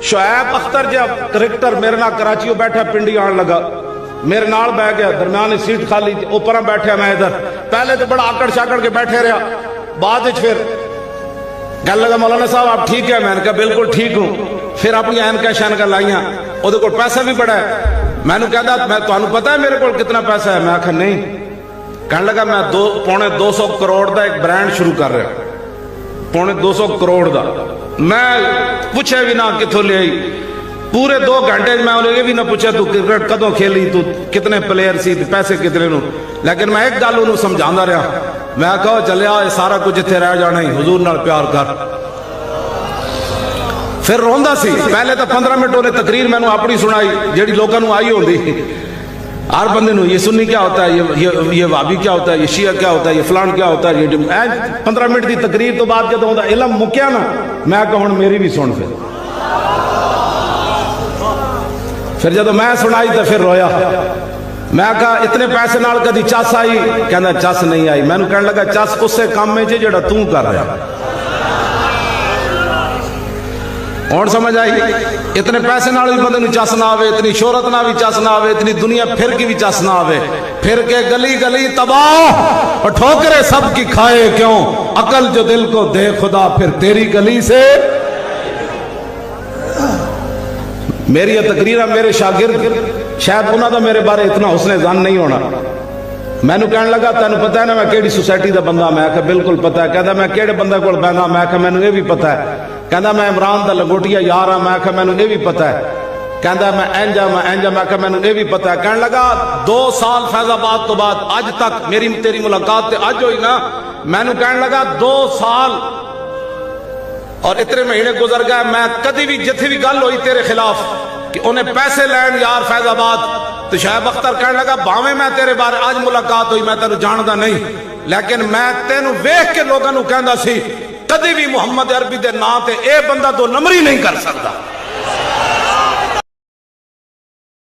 شعیب اختر جب کرکٹر میرے نال کراچیوں بیٹھا پنڈی آن لگا میرے نال بہ گیا درمیان سیٹ خالی اوپر بیٹھا میں ادھر پہلے تو بڑا آکڑ شاکڑ کے بیٹھے رہا بعد پھر کہنے لگا مولانا صاحب آپ ٹھیک ہے میں نے کہا بالکل ٹھیک ہوں پھر اپنی اینکا شینکا لائیاں وہ کو پیسہ بھی بڑا ہے میں نے کہا میں تو پتا ہے میرے کو کتنا پیسہ ہے میں آخر نہیں کہنے لگا میں 250 کروڑ دا ایک برانڈ شروع کر رہا 250 کروڑ دا میں پوچھے بھی نہ کتوں لے آئی پورے 2 گھنٹے میں یہ بھی نہ پوچھا تو کرکٹ کدوں کھیلی تو کتنے پلیئر سی پیسے کتنے نو لیکن میں ایک گل انہوں سمجھانا رہا میں کہا چلیا یہ سارا کچھ اتنے رہ جانا ہی حضور نال پیار کر پھر روندا سی پہلے تو 15 منٹ انہیں تقریر میں اپنی سنائی جیڑی لوگوں نو آئی ہوندی ہر بندے نو یہ سنی کیا ہوتا ہے یہ وابی کیا ہوتا ہے یہ شیعہ کیا ہوتا ہے یہ فلان کیا ہوتا ہے یہ 15 منٹ کی تقریر تو بعد جب علم مکیا نا میں کہا ہوں میری بھی سن پھر جب میں سنائی تو پھر رویا میں کہا اتنے پیسے نال کدی چس آئی کہنا چس نہیں آئی میں نے کہنے لگا چس اس سے کام میں جڑا تو کر رہا اور سمجھ آئی اتنے پیسے نال بھی بندے نو چس نہ آوے اتنی شہرت نہ بھی چس نہ آوے اتنی دنیا پھر کی بھی چس نہ آوے پھر کے گلی گلی تباہ اور ٹھوکرے سب کی کھائے کیوں عقل جو دل کو دے خدا پھر تیری گلی سے میری یہ تقریرہ میرے شاگرد شاید انہوں دا میرے بارے اتنا حسن ظن نہیں ہونا میں نے کہنے لگا تینوں پتہ ہے نا میں کیڑی سوسائٹی دا بندہ میں کہا بالکل پتہ ہے کہتا میں کیڑے بندہ کو بہنا میں کہا میں نے یہ بھی پتہ ہے کہتا میں عمران دا لنگوٹیا یار ہاں میں کہا میں نے یہ بھی پتہ ہے کہتا میں اینجا میں کہا میں نے یہ بھی پتہ ہے کہنے لگا 2 سال فیض آباد تو بعد اج تک میری تیری ملاقات تے اج ہوئی نا میں نے کہنے لگا 2 سال اور اتنے مہینے گزر گئے میں کدی بھی جتھے بھی گل ہوئی تیرے خلاف کہ انہیں پیسے لین یار فیض آباد تو شعیب اختر کہنے لگا باویں میں تیرے بارے آج ملاقات ہوئی میں تینوں جاندا نہیں لیکن میں تینوں ویکھ کے لوگوں نو کہندا سی کدی بھی محمد عربی دے نا تے اے بندہ 2 نمبری نہیں کر سکتا